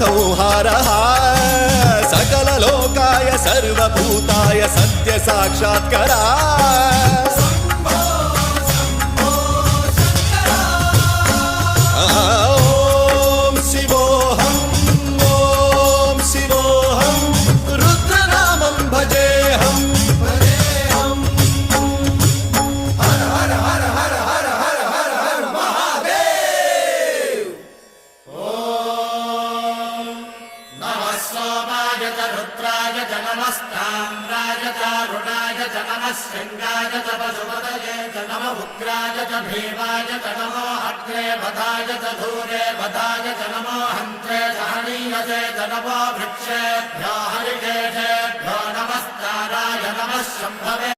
संहारः सकललोकाय सर्वभूताय सत्य साक्षात्करा ॐ शिवोऽहं रुद्रनामं भजेऽहं हर हर हर हर हर हर हर हर महादेव। नमः सोमाय च रुद्राय च नमस्ताम्राय च अरुणाय च नमः शृङ्गाय च पशुपतये च नमः उग्राय च भीमाय च नमो अग्रे वधाय च धूरे वधाय च नमो हन्त्रे च हनीयसे च नमो वृक्षेभ्यो हरिकेशेभ्यो नमस्ताराय नमः शम्भवे